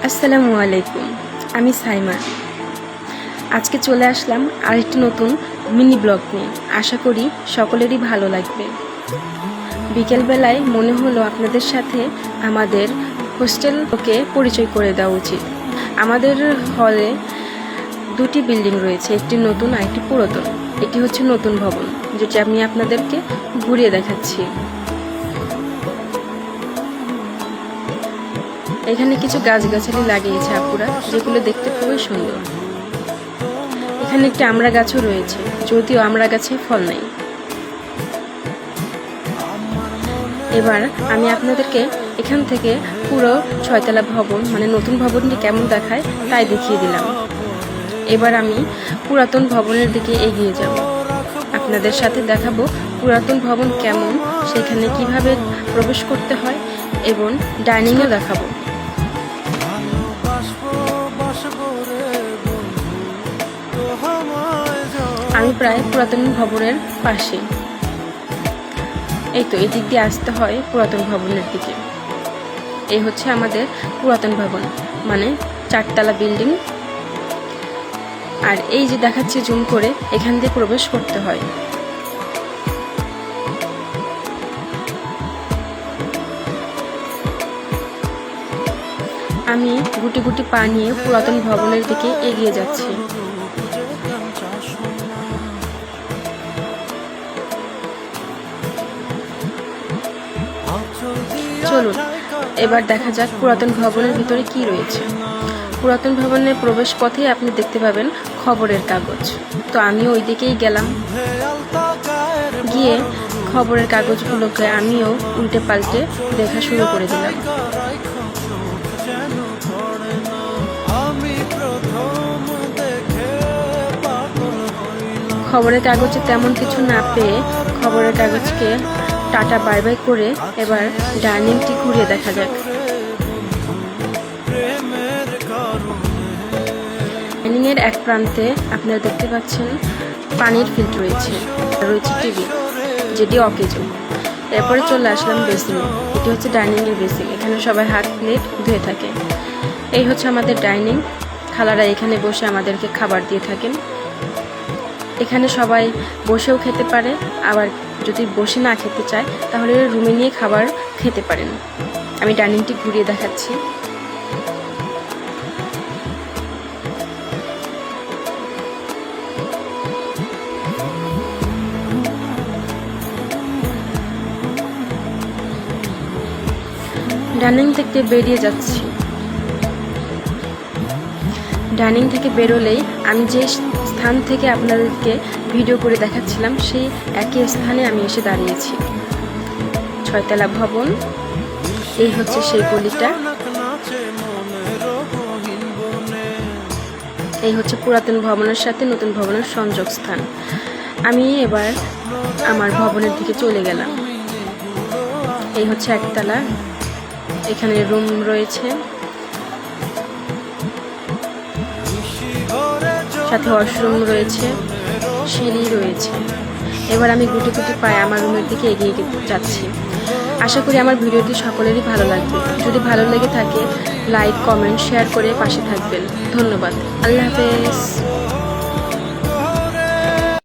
আসসালামু আলাইকুম, আমি সাইমা। আজকে চলে আসলাম আরেকটি নতুন মিনি ব্লগ নিয়ে। আশা করি সকলেরই ভালো লাগবে। বিকেলবেলায় মনে হলো আপনাদের সাথে আমাদের হোস্টেলকে পরিচয় করে দেওয়া উচিত। আমাদের হলে দুটি বিল্ডিং রয়েছে, একটি নতুন আর একটি পুরাতন। এটি হচ্ছে নতুন ভবন, যেটি আমি আপনাদেরকে ঘুরিয়ে দেখাচ্ছি। এখানে কিছু গাছগাছালি লাগিয়েছে আপুরা, যেগুলো দেখতে খুবই সুন্দর। এখানে একটি আমড়া গাছও রয়েছে, যদিও আমড়া গাছে ফল নেই। এবার আমি আপনাদেরকে এখান থেকে পুরো 6তলা ভবন, মানে নতুন ভবনটি কেমন দেখায় তাই দেখিয়ে দিলাম। এবার আমি পুরাতন ভবনের দিকে এগিয়ে যাব। আপনাদের সাথে দেখাবো পুরাতন ভবন কেমন, সেখানে কিভাবে প্রবেশ করতে হয় এবং ডাইনিংও দেখাবো। আমি প্রায় পুরাতন ভবনের পাশে। এই তো এদিক দিয়ে আসতে হয় পুরাতন ভবনের দিকে। এই হচ্ছে আমাদের পুরাতন ভবন, মানে 4তলা বিল্ডিং। আর এই যে দেখাচ্ছি জুম করে, এখান দিয়ে প্রবেশ করতে হয়। আমি গুটি গুটি পা নিয়ে পুরাতন ভবনের দিকে এগিয়ে যাচ্ছি। চলুন এবার দেখা যাক পুরাতন ভবনের ভিতরে কি রয়েছে। পুরাতন ভবনের প্রবেশ পথে আপনি দেখতে পাবেন খবরের কাগজ। তো আমি ওই দিকেই গেলাম। গিয়ে খবরের কাগজগুলোকে আমিও উল্টে পাল্টে দেখা শুরু করে দিলাম। খবরের কাগজে তেমন কিছু না পেয়ে খবরের কাগজকে টাটা বাই বাই করে এবার ডাইনিংটি ঘুরিয়ে দেখা যাক। ডাইনিংয়ের এক প্রান্তে আপনারা দেখতে পাচ্ছেন পানির ফিল্টার রয়েছে, রয়েছে টিভি, যেটি অকেজো। এরপরে চলে আসলাম বেসিনে। এটি হচ্ছে ডাইনিংয়ের বেসিন, এখানে সবাই হাত প্লেট ধুয়ে থাকে। এই হচ্ছে আমাদের ডাইনিং। খালারা এখানে বসে আমাদেরকে খাবার দিয়ে থাকেন। এখানে সবাই বসেও খেতে পারে, আবার যদি বসে না খেতে চায় তাহলে রুমে নিয়ে খাবার খেতে পারেন। আমি ডাইনিংটি ঘুরিয়ে দেখাচ্ছি। ডাইনিং থেকে বেরিয়ে যাচ্ছি। ডাইনিং থেকে বেরোলেই আমি যে স্থান থেকে আপনাদেরকে ভিডিও করে দেখাচ্ছিলাম, সেই একই স্থানে আমি এসে দাঁড়িয়েছি। 6তলা ভবন, এই হচ্ছে সেই গলিটা। এই হচ্ছে পুরাতন ভবনের সাথে নতুন ভবনের সংযোগ স্থান। আমি এবার আমার ভবনের দিকে চলে গেলাম। এই হচ্ছে 1তলা, এখানে রুম রয়েছে, সাথে ওয়াশরুম রয়েছে, সিঁড়ি রয়েছে। এবার আমি গুটি গুটি পায়ে আমার রুমের দিকে এগিয়ে যাচ্ছি। আশা করি আমার ভিডিওটি সকলেরই ভালো লাগবে। যদি ভালো লেগে থাকে লাইক, কমেন্ট, শেয়ার করে পাশে থাকবেন। ধন্যবাদ। আল্লাহ হাফেজ।